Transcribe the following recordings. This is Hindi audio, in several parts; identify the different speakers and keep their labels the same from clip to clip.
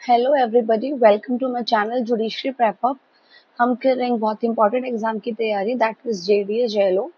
Speaker 1: Hello everybody, welcome to my channel judiciary prep up. हम कर रहे हैं बहुत इंपॉर्टेंट एग्जाम की तैयारी, दैट इज जेडीए जेएलओ,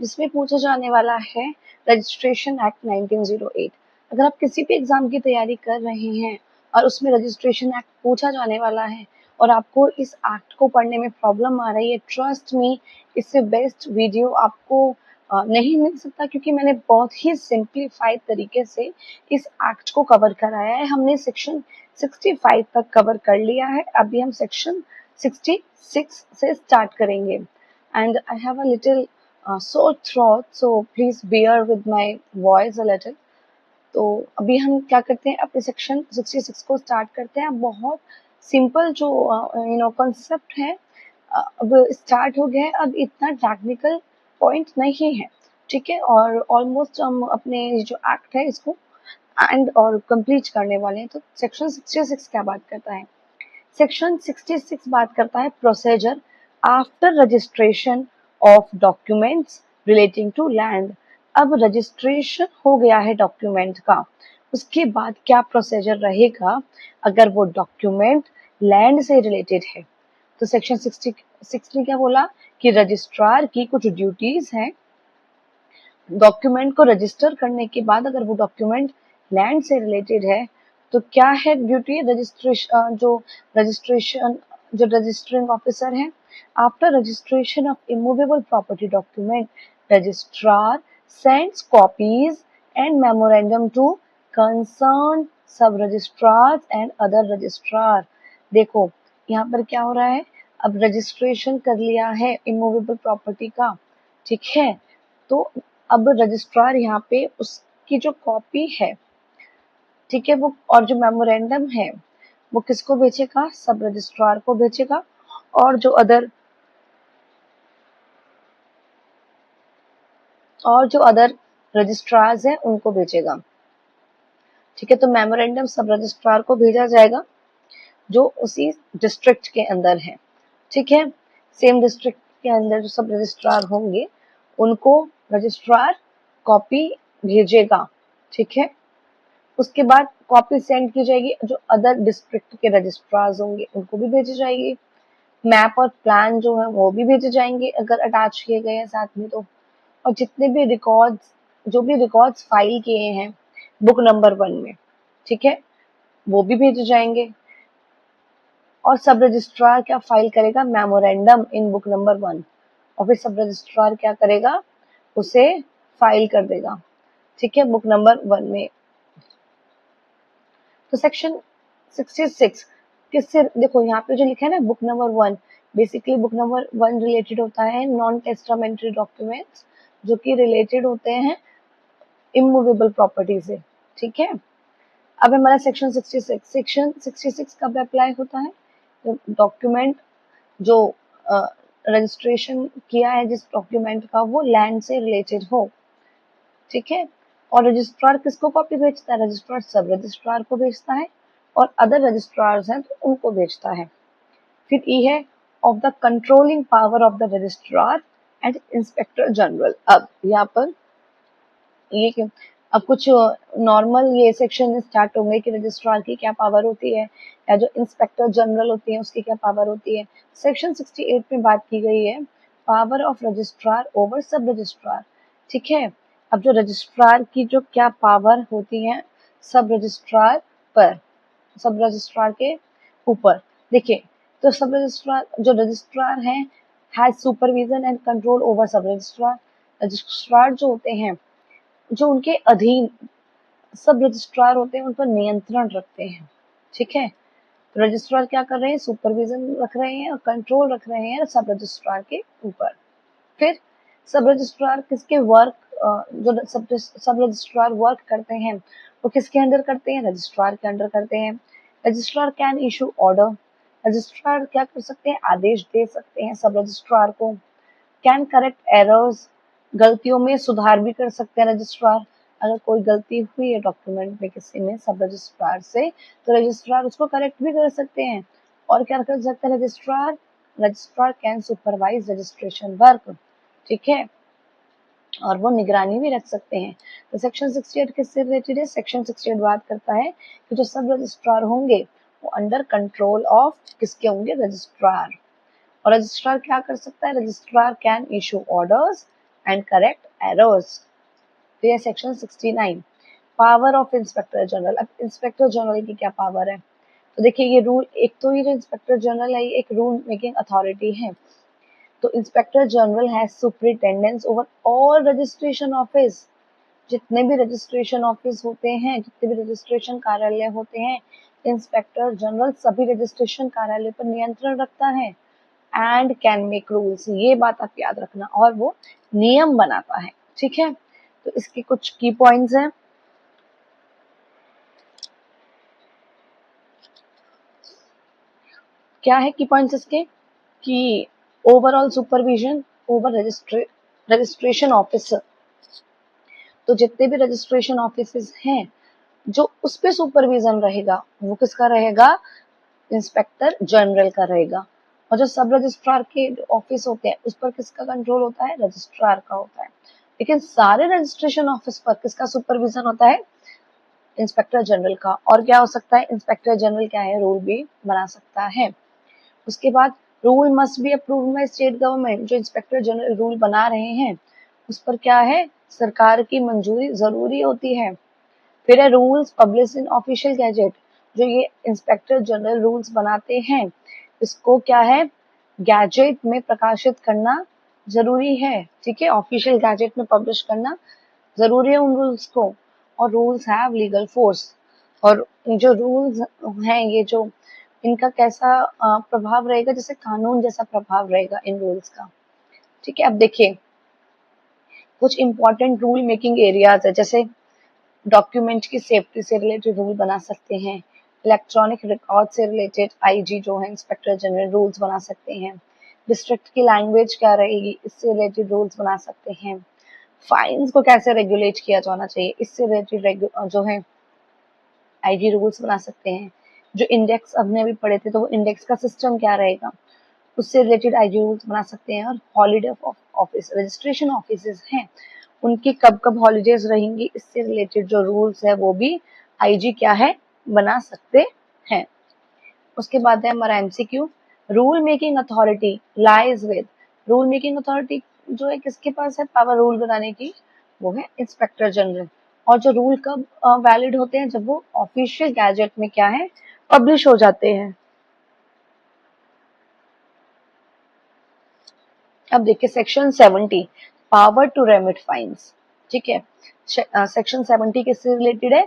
Speaker 1: जिसमें पूछा जाने वाला है रजिस्ट्रेशन एक्ट 1908। अगर आप किसी भी एग्जाम की तैयारी कर रहे हैं और उसमें रजिस्ट्रेशन एक्ट पूछा जाने वाला है और आपको इस एक्ट को पढ़ने में प्रॉब्लम आ रही है, ट्रस्ट मी, इससे बेस्ट वीडियो आपको नहीं मिल सकता, क्योंकि मैंने बहुत ही सिंप्लीफाइड तरीके से इस एक्ट को कवर कराया है। हमने सेक्शन 65 तक कवर कर लिया है, अभी हम सेक्शन 66 से स्टार्ट करेंगे। And I have a little sore throat, so please bear with my voice a little. तो अभी हम क्या करते हैं, अपने सेक्शन 66 को स्टार्ट करते हैं। बहुत सिंपल जो कॉन्सेप्ट है, अब स्टार्ट हो गया है, अब इतना टेक्निकल पॉइंट नहीं है, ठीक है। और ऑलमोस्ट हम अपने जो एक्ट है इसको एंड और कंप्लीट करने वाले हैं। तो सेक्शन 66 क्या बात करता है? सेक्शन 66 बात करता है procedure after registration of documents relating to land. अब रजिस्ट्रेशन हो गया है डॉक्यूमेंट का, उसके बाद क्या प्रोसीजर रहेगा अगर वो डॉक्यूमेंट लैंड से रिलेटेड है। तो सेक्शन 66 ने क्या बोला कि रजिस्ट्रार की कुछ ड्यूटीज हैं। डॉक्यूमेंट को रजिस्टर करने के बाद अगर वो डॉक्यूमेंट लैंड से रिलेटेड है तो क्या है ड्यूटी? रजिस्ट्रेशन जो रजिस्टरिंग ऑफिसर है, after registration of immovable property document, registrar sends copies and memorandum to concern sub registrar and other registrar. देखो यहाँ पर क्या हो रहा है, अब रजिस्ट्रेशन कर लिया है इमूवेबल प्रॉपर्टी का, ठीक है। तो अब रजिस्ट्रार यहाँ पे उसकी जो कॉपी है, ठीक है, वो और जो मेमोरेंडम है वो किसको भेजेगा? सब रजिस्ट्रार को भेजेगा, और जो अदर रजिस्ट्रार्स हैं उनको भेजेगा, ठीक है। तो मेमोरेंडम सब रजिस्ट्रार को भेजा जाएगा जो उसी डिस्ट्रिक्ट के अंदर है, ठीक है। सेम डिस्ट्रिक्ट के अंदर जो सब रजिस्ट्रार होंगे उनको रजिस्ट्रार कॉपी भेजेगा, ठीक है। उसके बाद कॉपी सेंड की जाएगी, जो अदर डिस्ट्रिक्ट के रजिस्ट्रार्स होंगे उनको भी भेजी जाएगी। मैप और प्लान जो है वो भी भेजे जाएंगे अगर अटैच किए गए हैं साथ में तो। और जितने भी रिकॉर्ड्स, जो भी रिकॉर्ड्स फाइल किए हैं बुक नंबर 1 में, ठीक है, वो भी भेजे जाएंगे। और सब रजिस्ट्रार क्या फाइल करेगा? मेमोरेंडम इन बुक नंबर 1, और फिर सब रजिस्ट्रार क्या करेगा? उसे फाइल कर देगा, ठीक है, बुक नंबर 1 में। तो सेक्शन 66 किससे? देखो यहाँ पे जो लिखा है ना, book number 1, basically book number 1 related होता है नॉन टेस्टामेंट्री डॉक्यूमेंट्स, जो कि रिलेटेड होते हैं इमूवेबल प्रॉपर्टी से, ठीक है। अब हमारा सेक्शन 66 कब अप्लाई होता है? तो डॉक्यूमेंट जो रजिस्ट्रेशन किया है जिस डॉक्यूमेंट का, वो लैंड से रिलेटेड हो, ठीक है। और रजिस्ट्रार किसको कॉपी भेजता है? रजिस्ट्रार सब रजिस्ट्रार को भेजता है, और अदर रजिस्ट्रार्स हैं तो उनको भेजता है। फिर ई है of the controlling power of the registrar and inspector general. अब यहाँ पर ये क्यों, अब कुछ नॉर्मल ये सेक्शन स्टार्ट होंगे कि रजिस्ट्रार की क्या पावर होती है, या जो इंस्पेक्टर जनरल होती है उसकी क्या पावर होती है। सेक्शन 68 में बात की गई है पावर ऑफ रजिस्ट्रार ओवर सब रजिस्ट्रार, ठीक है। अब जो रजिस्ट्रार की जो क्या पावर होती है सब रजिस्ट्रार पर, सब रजिस्ट्रार के ऊपर, देखिए, तो सब रजिस्ट्रार जो रजिस्ट्रार हैं has supervision and control over सब रजिस्ट्रार। रजिस्ट्रार जो होते हैं, जो उनके अधीन सब रजिस्ट्रार होते हैं, उन पर नियंत्रण रखते हैं, ठीक है। रजिस्ट्रार क्या कर रहे हैं? सुपरविजन रख रहे हैं और कंट्रोल रख रहे हैं सब रजिस्ट्रार के ऊपर। फिर सब रजिस्ट्रार किसके वर्क, जो सब रजिस्ट्रार वर्क करते हैं वो किसके अंडर करते हैं? रजिस्ट्रार के अंडर करते हैं। Registrar can issue order, registrar क्या कर सकते हैं? आदेश दे सकते हैं सब रजिस्ट्रार को। कैन करेक्ट एरर्स, गलतियों में सुधार भी कर सकते हैं रजिस्ट्रार। अगर कोई गलती हुई है डॉक्यूमेंट में किसी में सब रजिस्ट्रार से, तो रजिस्ट्रार उसको करेक्ट भी कर सकते हैं। और क्या कर सकते हैं registrar? Registrar can supervise registration work, ठीक है, और वो निगरानी भी रख सकते हैं। तो सेक्शन 68 किससे रिलेटेड है? सेक्शन 68 बात करता है कि जो सब रजिस्ट्रार होंगे वो अंडर कंट्रोल ऑफ किसके होंगे, रजिस्ट्रार। और रजिस्ट्रार क्या कर सकता है, registrar can issue orders and correct errors. तो ये section 69 power of inspector general. अब इंस्पेक्टर जनरल की क्या पावर है, तो देखिए ये रूल, एक तो ये जो इंस्पेक्टर जनरल है ये एक रूल मेकिंग अथॉरिटी है। तो inspector general has superintendence over all registration office. जितने भी रजिस्ट्रेशन ऑफिस होते हैं, जितने भी रजिस्ट्रेशन कार्यालय होते हैं, इंस्पेक्टर जनरल सभी रजिस्ट्रेशन कार्यालय पर नियंत्रण रखता है। एंड कैन मेक रूल्स, ये बात आप याद रखना, और वो नियम बनाता है। ठीक है, तो इसके कुछ की पॉइंट्स हैं। क्या है की पॉइंट्स इसके, कि overall supervision over registration officer. तो जितने भी रजिस्ट्रेशन ऑफिस हैं, जो उस पे सुपरविजन रहेगा वो किसका रहेगा, इंस्पेक्टर जनरल का रहेगा। और जो सब रजिस्ट्रार के ऑफिस होते हैं उस पर किसका कंट्रोल होता है, रजिस्ट्रार का होता है। लेकिन सारे रजिस्ट्रेशन ऑफिस पर किसका सुपरविजन होता है, इंस्पेक्टर जनरल का। और क्या हो सकता है, इंस्पेक्टर जनरल क्या है, रूल भी बना सकता है। उसके बाद rule must be approved by state government. जो इंस्पेक्टर जनरल रूल बना रहे हैं उस पर क्या है, सरकार की मंजूरी जरूरी होती है। फिर है rules publish in official gazette. जो ये इंस्पेक्टर जनरल रूल्स बनाते हैं इसको क्या है, गैजेट में प्रकाशित करना जरूरी है। ठीक है, ऑफिशियल गैजेट में पब्लिश करना जरूरी है उन रूल्स को। और रूल्स हैव लीगल फोर्स। और जो रूल्स हैं ये जो इनका कैसा प्रभाव रहेगा, जैसे कानून जैसा प्रभाव रहेगा इन रूल्स का। ठीक है, अब देखिए कुछ इंपॉर्टेंट रूल मेकिंग एरियाज है, जैसे डॉक्यूमेंट की सेफ्टी से रिलेटेड रूल बना सकते हैं, इलेक्ट्रॉनिक रिकॉर्ड से रिलेटेड आईजी जो है इंस्पेक्टर जनरल रूल्स बना सकते हैं, डिस्ट्रिक्ट की लैंग्वेज क्या रहेगी इससे रिलेटेड रूल्स बना सकते हैं, फाइन्स को कैसे रेगुलेट किया जाना चाहिए इससे रिलेटेड जो है आईजी रूल्स बना सकते हैं। जो इंडेक्स हमने अभी पढ़े थे तो वो इंडेक्स का सिस्टम क्या रहेगा उससे रिलेटेड आईजी रूल्स बना सकते हैं। और हॉलीडे ऑफिस रजिस्ट्रेशन ऑफिस हैं उनकी कब कब हॉलीडेज रहेंगी इससे रिलेटेड जो रूल्स है वो भी आईजी क्या है बना सकते हैं। उसके बाद है हमारा MCQ, rule making authority lies with. Rule making authority जो है किसके पास है पावर रूल बनाने की, वो है इंस्पेक्टर जनरल। और जो रूल कब वैलिड होते हैं, जब वो ऑफिशियल गैजेट में क्या है पब्लिश हो जाते हैं। अब देखिए section 70 power to remit fines. ठीक है, सेक्शन 70 किससे रिलेटेड है,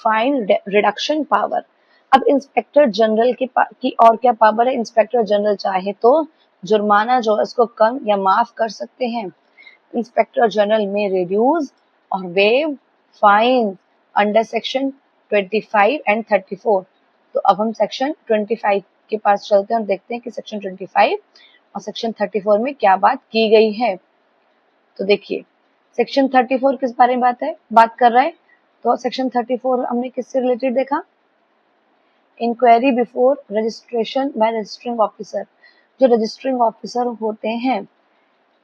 Speaker 1: फाइन रिडक्शन पावर। अब इंस्पेक्टर जनरल की और क्या पावर है, इंस्पेक्टर जनरल चाहे तो जुर्माना जो है उसको कम या माफ कर सकते हैं। इंस्पेक्टर जनरल में रिड्यूस और wave fine under section 25 and 34। तो अब हम सेक्शन 25 के पास चलते हैं और देखते हैं कि सेक्शन 25 और सेक्शन 34 में क्या बात की गई है। तो देखिए सेक्शन 34 किस बारे में बात कर रहा है, तो सेक्शन 34 हमने किससे रिलेटेड देखा, inquiry before registration by registering officer. जो रजिस्टरिंग ऑफिसर होते हैं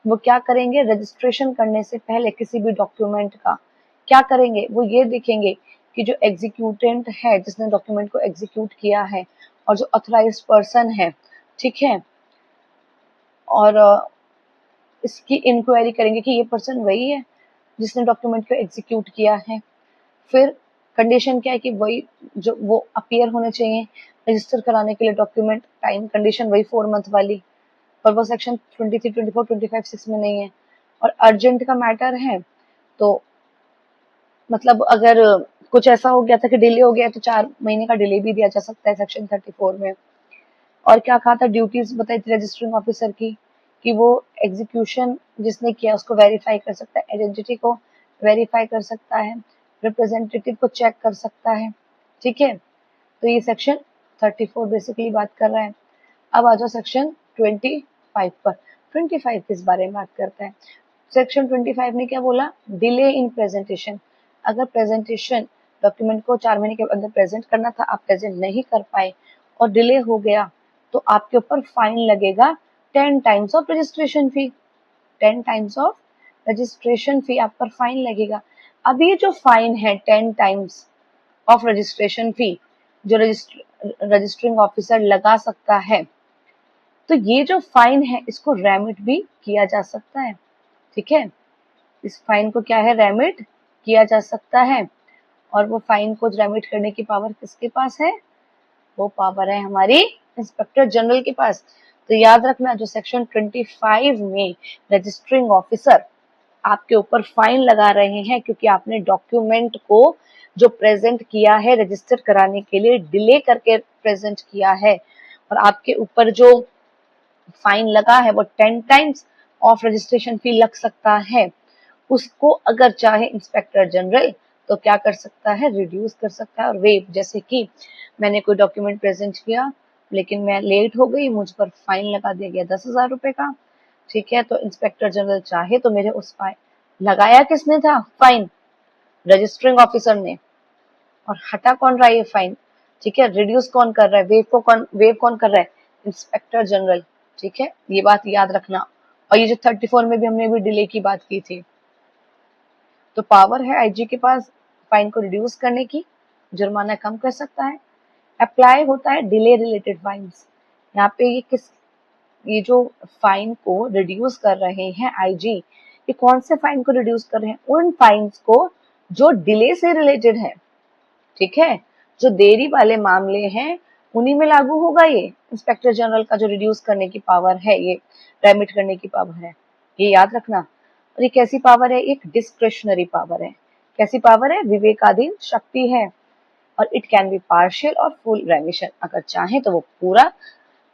Speaker 1: वो क्या करेंगे, रजिस्ट्रेशन करने से पहले किसी भी डॉक्यूमेंट का क्या करेंगे, वो ये देखेंगे कि जो एग्जीक्यूटेंट है जिसने डॉक्यूमेंट को एग्जीक्यूट किया है और जो ऑथराइज्ड पर्सन है, ठीक है, और इसकी इंक्वायरी करेंगे कि ये पर्सन वही है जिसने डॉक्यूमेंट को एग्जीक्यूट किया है। फिर कंडीशन क्या है कि वही जो वो अपीयर होने चाहिए रजिस्टर कराने के लिए डॉक्यूमेंट, टाइम कंडीशन वही 4 मंथ वाली, और वो सेक्शन 23, 24, 25, 6 में नहीं है। और अर्जेंट का मैटर है तो मतलब अगर कुछ ऐसा हो गया था कि डिले हो गया तो 4 महीने का डिले भी दिया जा सकता है सेक्शन 34 में। और क्या कहा था, ड्यूटीज बताई थी रजिस्टरिंग ऑफिसर की कि वो एग्जीक्यूशन जिसने किया उसको वेरीफाई कर सकता है, आइडेंटिटी को वेरीफाई कर सकता है, रिप्रेजेंटेटिव को चेक कर सकता है। ठीक है, तो ये सेक्शन 34 बेसिकली बात कर रहा है। अब आ जाओ सेक्शन 25 पर। 25 किस बारे में बात करता है, सेक्शन 25 ने क्या बोला, डिले इन प्रेजेंटेशन। अगर प्रेजेंटेशन डॉक्यूमेंट को 4 महीने के अंदर प्रेजेंट करना था, आप प्रेजेंट नहीं कर पाए और डिले हो गया तो आपके ऊपर फाइन लगेगा 10 times of registration fee. 10 times of registration fee आप पर फाइन लगेगा। अब ये जो फाइन है 10 टाइम्स ऑफ रजिस्ट्रेशन फी जो रजिस्टरिंग ऑफिसर लगा सकता है। तो ये जो फाइन है इसको रेमिट भी किया जा सकता है, ठीक है। इस फाइन को क्या है, रेमिट किया जा सकता है। और वो फाइन को रेमिट करने की पावर किसके पास है, वो पावर है हमारी इंस्पेक्टर जनरल के पास। तो याद रखना, जो सेक्शन 25 में रजिस्टरिंग ऑफिसर आपके ऊपर फाइन लगा रहे हैं क्योंकि आपने डॉक्यूमेंट को जो प्रेजेंट किया है रजिस्टर कराने के लिए डिले करके प्रेजेंट किया है, और आपके ऊपर जो फाइन लगा है वो 10 टाइम्स ऑफ रजिस्ट्रेशन फी लग सकता है। उसको अगर चाहे इंस्पेक्टर जनरल तो क्या कर सकता है, रिड्यूस कर सकता है और वेव। जैसे कि मैंने कोई डॉक्यूमेंट प्रेजेंट किया लेकिन मैं लेट हो गई, मुझ पर फाइन लगा दिया गया 10,000 रुपए का, ठीक है। तो इंस्पेक्टर जनरल चाहे तो मेरे उस फाइन, लगाया किसने था फाइन, रजिस्टरिंग ऑफिसर ने, और हटा कौन रहा है ये फाइन, ठीक है। रिड्यूस कौन कर रहा है, वेव कौन कर रहा है, इंस्पेक्टर जनरल, ठीक है। ये बात याद रखना। और ये जो 34 में भी हमने भी डिले की बात की थी, तो पावर है आईजी के पास फाइन को रिड्यूस करने की, जुर्माना कम कर सकता है। अप्लाई होता है डिले रिलेटेड फाइन्स। यहाँ पे ये जो फाइन को रिड्यूस कर रहे हैं आईजी, ये कौन से फाइन को रिड्यूस कर रहे हैं, उन फाइन्स को जो डिले से रिलेटेड है, ठीक है। जो देरी वाले मामले हैं उन्हीं में लागू होगा ये इंस्पेक्टर जनरल का जो रिड्यूस करने की पावर है, ये रेमिट करने की पावर है, ये याद रखना। और ये कैसी पावर है, एक डिस्क्रिशनरी पावर है। कैसी पावर है, विवेकाधीन शक्ति है। और इट कैन बी पार्शियल और फुल रेमिशन, अगर चाहे तो वो पूरा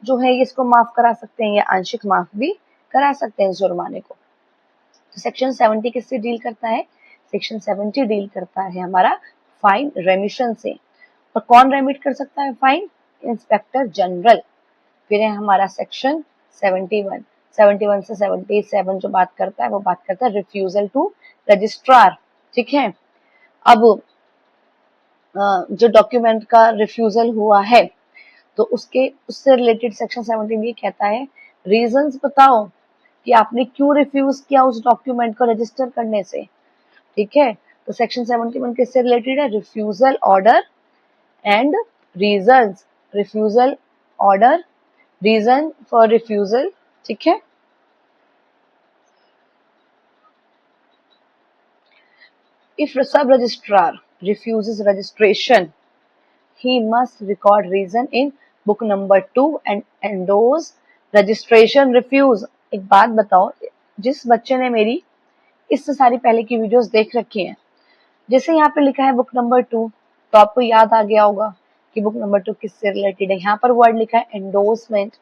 Speaker 1: जो है इसको माफ करा सकते हैं या आंशिक माफ भी करा सकते हैं इस जुर्माने को। तो सेक्शन 70 किससे डील करता है, सेक्शन 70 डील करता है हमारा फाइन रेमिशन से। और कौन रेमिट कर सकता है फाइन, इंस्पेक्टर जनरल। फिर है हमारा सेक्शन 71 से 77 जो बात करता है वो बात करता है रिफ्यूजल टू रजिस्ट्रार, ठीक है। अब जो डॉक्यूमेंट का रिफ्यूजल हुआ है तो उससे रिलेटेड सेक्शन 17 ये कहता है, रीजंस बताओ कि आपने क्यों रिफ्यूज किया उस डॉक्यूमेंट को रजिस्टर करने से, ठीक है। तो सेक्शन 71 किससे रिलेटेड है, refusal order and reasons, refusal order, reason for refusal, ठीक है। If sub registrar refuses registration, he must record reason in book number 2 and endorse registration refuse। एक बात बताओ, जिस बच्चे ने मेरी इससे सारी पहले की वीडियोस देख रखी हैं, जैसे यहाँ पे लिखा है बुक नंबर 2, तो आपको याद आ गया होगा कि बुक नंबर 2 किससे रिलेटेड है। यहाँ पर वर्ड लिखा है एंडोर्समेंट,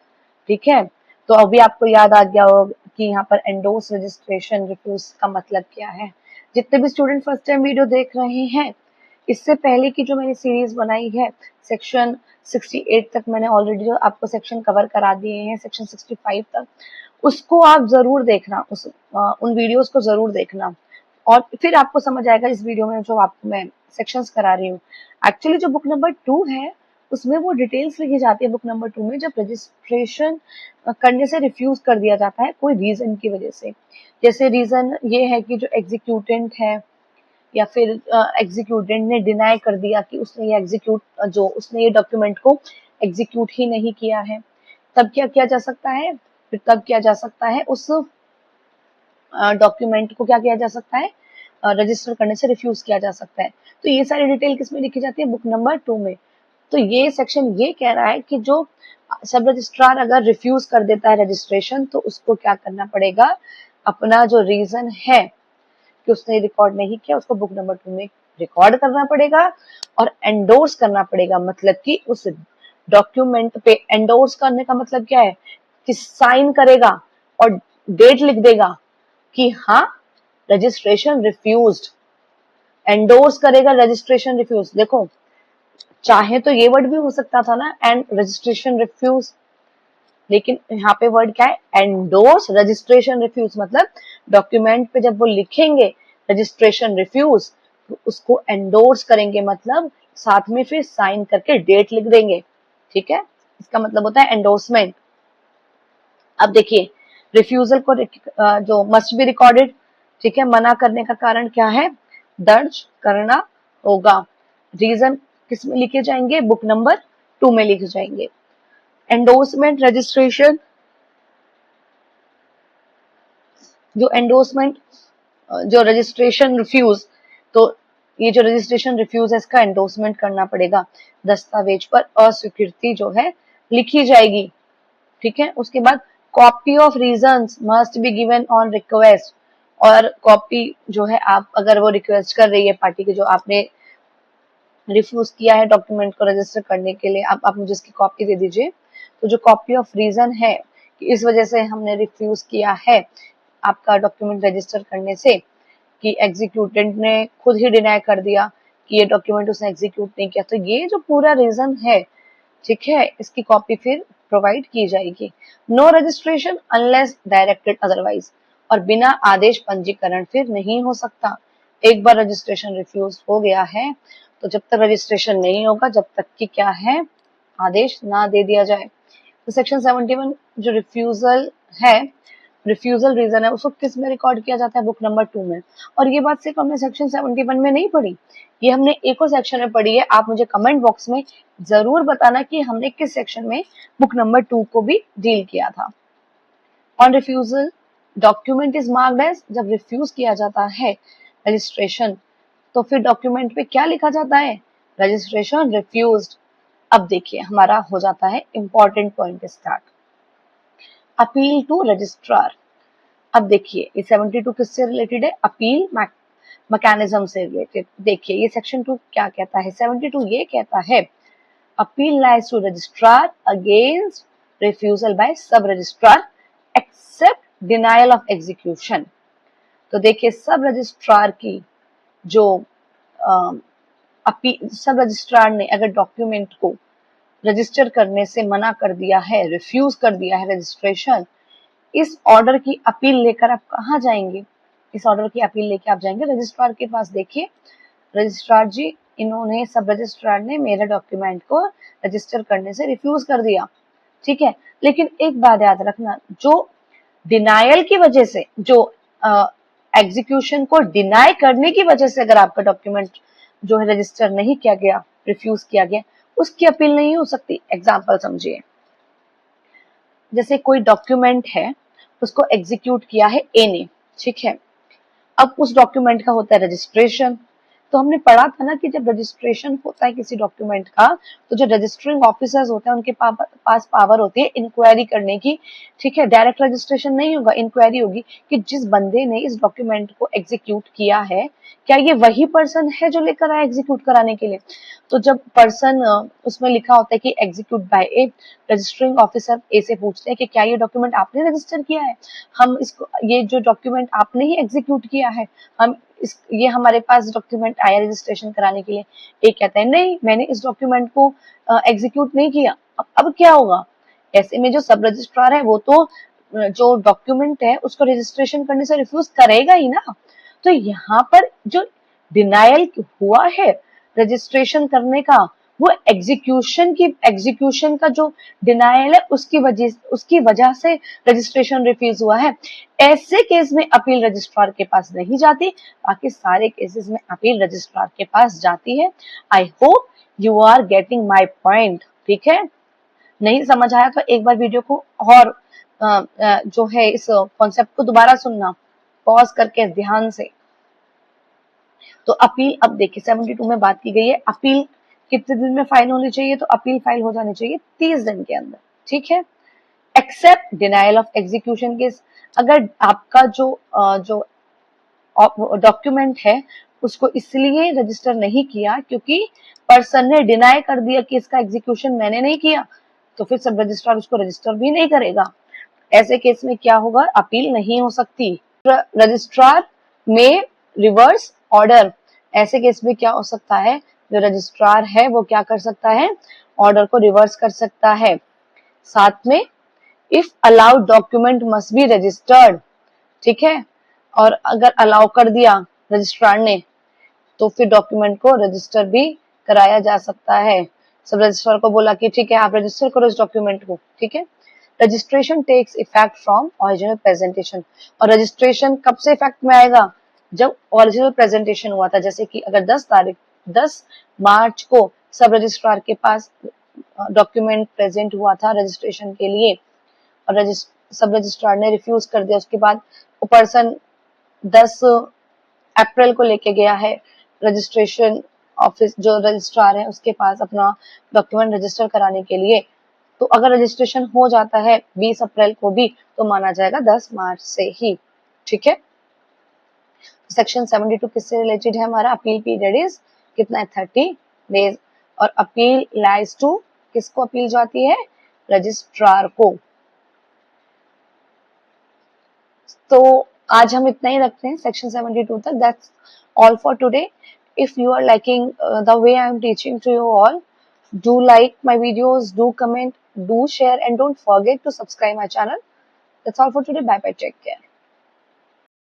Speaker 1: ठीक है। तो अभी आपको याद आ गया होगा कि यहाँ पर एंडोर्स रजिस्ट्रेशन रिफ्यूज का मतलब क्या है। जितने भी स्टूडेंट फर्स्ट टाइम वीडियो देख रहे हैं, इससे पहले की जो मैंने सीरीज बनाई है सेक्शन 68 तक मैंने ऑलरेडी जो आपको सेक्शन कवर करा दिए हैं, सेक्शन 65 तक, उसको आप जरूर देखना, उन वीडियोस को जरूर देखना, और फिर आपको समझ आएगा इस वीडियो में जो आपको मैं सेक्शंस करा रही हूँ। एक्चुअली जो बुक नंबर 2 है उसमें वो डिटेल्स लिखी जाती है बुक नंबर 2 में, जब रजिस्ट्रेशन करने से रिफ्यूज कर दिया जाता है कोई रीजन की वजह से। जैसे रीजन ये है कि जो एग्जीक्यूटेंट है या फिर एग्जीक्यूटेंट ने डिनाई कर दिया कि उसने ये डॉक्यूमेंट को एग्जीक्यूट ही नहीं किया है, तब क्या किया जा सकता है, फिर तब किया जा सकता है उस डॉक्यूमेंट को क्या किया जा सकता है, रजिस्टर करने से रिफ्यूज किया जा सकता है। तो ये सारी डिटेल किसमें लिखी जाती है, बुक नंबर 2 में। तो ये सेक्शन ये कह रहा है कि जो सब रजिस्ट्रार अगर रिफ्यूज कर देता है रजिस्ट्रेशन, तो उसको क्या करना पड़ेगा, अपना जो रीजन है कि उसने रिकॉर्ड नहीं किया उसको बुक नंबर 2 में रिकॉर्ड करना पड़ेगा और एंडोर्स करना पड़ेगा। मतलब कि उस डॉक्यूमेंट पे एंडोर्स करने का मतलब क्या है कि साइन करेगा और डेट लिख देगा कि हाँ रजिस्ट्रेशन रिफ्यूज्ड, एंडोर्स करेगा रजिस्ट्रेशन रिफ्यूज। देखो चाहे तो ये वर्ड भी हो सकता था ना, एंड रजिस्ट्रेशन रिफ्यूज, लेकिन यहाँ पे वर्ड क्या है, एंडोर्स रजिस्ट्रेशन रिफ्यूज। मतलब डॉक्यूमेंट पे जब वो लिखेंगे रजिस्ट्रेशन रिफ्यूज तो उसको एंडोर्स करेंगे, मतलब साथ में फिर साइन करके डेट लिख देंगे, ठीक है। इसका मतलब होता है एंडोर्समेंट। अब देखिए रिफ्यूजल को जो मस्ट बी रिकॉर्डेड, ठीक है, मना करने का कारण क्या है, दर्ज करना होगा। रीजन किस में लिखे जाएंगे, बुक नंबर 2 में लिखे जाएंगे। एंडोर्समेंट रजिस्ट्रेशन, जो एंडोर्समेंट जो रजिस्ट्रेशन रिफ्यूज, तो ये जो रजिस्ट्रेशन रिफ्यूज है इसका एंडोर्समेंट करना पड़ेगा, दस्तावेज पर अस्वीकृति जो है लिखी जाएगी। ठीक है, उसके बाद copy of reasons must be given on request, और कॉपी जो है आप अगर वो रिक्वेस्ट कर रही है पार्टी की, जो आपने रिफ्यूज किया है डॉक्यूमेंट को रजिस्टर करने के लिए, आप मुझे इसकी कॉपी दे दीजिए। तो जो कॉपी ऑफ रीजन है कि इस वजह से हमने रिफ्यूज किया है आपका डॉक्यूमेंट रजिस्टर करने से, कि एग्जीक्यूटेंट ने खुद ही डिनाई कर दिया कि ये डॉक्यूमेंट उसने एग्जीक्यूट नहीं किया, तो ये जो पूरा रीजन है, ठीक है, इसकी कॉपी फिर प्रोवाइड की जाएगी। No registration unless directed otherwise, और बिना आदेश पंजीकरण फिर नहीं हो सकता। एक बार रजिस्ट्रेशन रिफ्यूज हो गया है तो जब तक रजिस्ट्रेशन नहीं होगा, जब तक कि क्या है, आदेश ना दे दिया जाए। तो सेक्शन 71 जो रिफ्यूजल है, रिफ्यूजल रीजन है, उसको किस में रिकॉर्ड किया जाता है, बुक नंबर 2 में। और ये बात सिर्फ हमने सेक्शन 71 में नहीं पढ़ी, ये हमने एक और सेक्शन में पढ़ी है। आप मुझे कमेंट बॉक्स में जरूर बताना कि हमने किस सेक्शन में बुक नंबर 2 को भी डील किया था। On refusal document is marked as, जब रिफ्यूज किया जाता है रजिस्ट्रेशन तो फिर डॉक्यूमेंट पे क्या लिखा जाता है, रजिस्ट्रेशन रिफ्यूज्ड। अब देखिए हमारा हो जाता है important point start, appeal to registrar. अब देखिए ये 72 किससे रिलेटेड है, अपील मैकेनिज्म से रिलेटेड। देखिए ये सेक्शन 2 क्या कहता है, 72 ये कहता है appeal lies to registrar against refusal by sub registrar except denial of execution. तो देखिए सब रजिस्ट्रार की जो सब रजिस्ट्रार ने अगर डॉक्यूमेंट को रजिस्टर करने से मना कर दिया है, रिफ्यूज कर दिया है रजिस्ट्रेशन, इस ऑर्डर की अपील लेकर आप कहाँ जाएंगे, इस ऑर्डर की अपील लेकर आप जाएंगे रजिस्ट्रार के पास। देखिए रजिस्ट्रार जी, इन्होंने सब रजिस्ट्रार ने मेरे डॉक्यूमेंट को रजिस्टर करने से रिफ्यूज कर दिया, ठीक है, लेकिन एक बात याद रखना, जो डिनायल की वजह से, जो एग्जीक्यूशन को डिनाई करने की वजह से अगर आपका डॉक्यूमेंट जो है रजिस्टर नहीं किया गया, रिफ्यूज किया गया, उसकी अपील नहीं हो सकती। एग्जाम्पल समझिए, जैसे कोई डॉक्यूमेंट है उसको एग्जीक्यूट किया है ए ने, ठीक है, अब उस डॉक्यूमेंट का होता है रजिस्ट्रेशन। तो हमने पढ़ा था ना कि जब रजिस्ट्रेशन होता है किसी डॉक्यूमेंट का, तो जो रजिस्टरिंग ऑफिसर्स होते हैं उनके पास पावर होती है इंक्वायरी करने की, ठीक है, डायरेक्ट रजिस्ट्रेशन नहीं होगा, इंक्वायरी होगी कि जिस बंदे ने इस डॉक्यूमेंट को एग्जीक्यूट किया है, क्या ये वही पर्सन है जो लेकर आया एग्जीक्यूट कराने के लिए। तो जब पर्सन उसमें लिखा होता है कि एग्जीक्यूट बाय ए, रजिस्टरिंग ऑफिसर ए से पूछते हैं कि क्या ये डॉक्यूमेंट आपने रजिस्टर किया है, हम इसको, ये जो डॉक्यूमेंट आपने ही एग्जीक्यूट किया है, हम ये हमारे पास डॉक्यूमेंट आया रजिस्ट्रेशन कराने के लिए। एक कहता है नहीं, मैंने इस डॉक्यूमेंट को एग्जीक्यूट नहीं किया। अब क्या होगा, ऐसे में जो सब रजिस्ट्रार है वो तो जो डॉक्यूमेंट है उसको रजिस्ट्रेशन करने से रिफ्यूज करेगा ही ना। तो यहाँ पर जो डिनायल हुआ है रजिस्ट्रेशन करने का, वो एग्जीक्यूशन का जो डिनायल है उसकी वजह से रजिस्ट्रेशन रिफ्यूज हुआ है। ऐसे केस में अपील रजिस्ट्रार के पास नहीं जाती, बाकी सारे केसेस में अपील रजिस्ट्रार के पास जाती है। I hope you are getting my point, ठीक है। नहीं समझ आया तो एक बार वीडियो को और जो है इस कॉन्सेप्ट को दोबारा सुनना, पॉज करके ध्यान से। तो अपील, अब देखिए 72 में बात की गई है अपील कितने दिन में फाइल होनी चाहिए, तो अपील फाइल हो जानी चाहिए 30 दिन के अंदर, ठीक है। Except denial of execution case, अगर आपका जो डॉक्यूमेंट है उसको इसलिए रजिस्टर नहीं किया क्योंकि पर्सन ने डिनाई कर दिया कि इसका एग्जीक्यूशन मैंने नहीं किया, तो फिर सब रजिस्ट्रार उसको रजिस्टर भी नहीं करेगा। ऐसे केस में क्या होगा, अपील नहीं हो सकती। रजिस्ट्रार में रिवर्स ऑर्डर, ऐसे केस में क्या हो सकता है, जो रजिस्ट्रार है वो क्या कर सकता है, ऑर्डर को रिवर्स कर सकता है। साथ में if allowed document must be registered, ठीक है, और अगर अलाउ कर दिया रजिस्ट्रार ने तो फिर डॉक्यूमेंट को रजिस्टर भी कराया जा सकता है। सब रजिस्ट्रार को बोला कि ठीक है आप रजिस्टर करो इस डॉक्यूमेंट को, ठीक है। Registration takes effect from original presentation, और रजिस्ट्रेशन कब से इफेक्ट में आएगा, जब ओरिजिनल प्रेजेंटेशन हुआ था। जैसे कि अगर 10 मार्च को सब रजिस्ट्रार के पास डॉक्यूमेंट प्रेजेंट हुआ था रजिस्ट्रेशन के लिए और सब रजिस्ट्रार ने रिफ्यूज कर दिया। उसके बाद वो पर्सन 10 अप्रैल को लेके गया है रजिस्ट्रेशन ऑफिस, जो रजिस्ट्रार है उसके पास अपना डॉक्यूमेंट रजिस्टर कराने के लिए। तो अगर रजिस्ट्रेशन हो जाता है 20 अप्रैल को भी तो माना जाएगा 10 मार्च से ही। ठीक है, सेक्शन 72 किससे रिलेटेड है हमारा? अपील पीरियड इज कितना है? 30 डेज। और अपील लाइज टू, किसको अपील जाती है? रजिस्ट्रार को। तो आज हम इतना ही रखते हैं सेक्शन 72 तक। That's all for today. If you are liking the way I am teaching to you all, do like my videos, do comment, do share, and don't forget to subscribe my channel. That's all for today. Bye bye. Take care.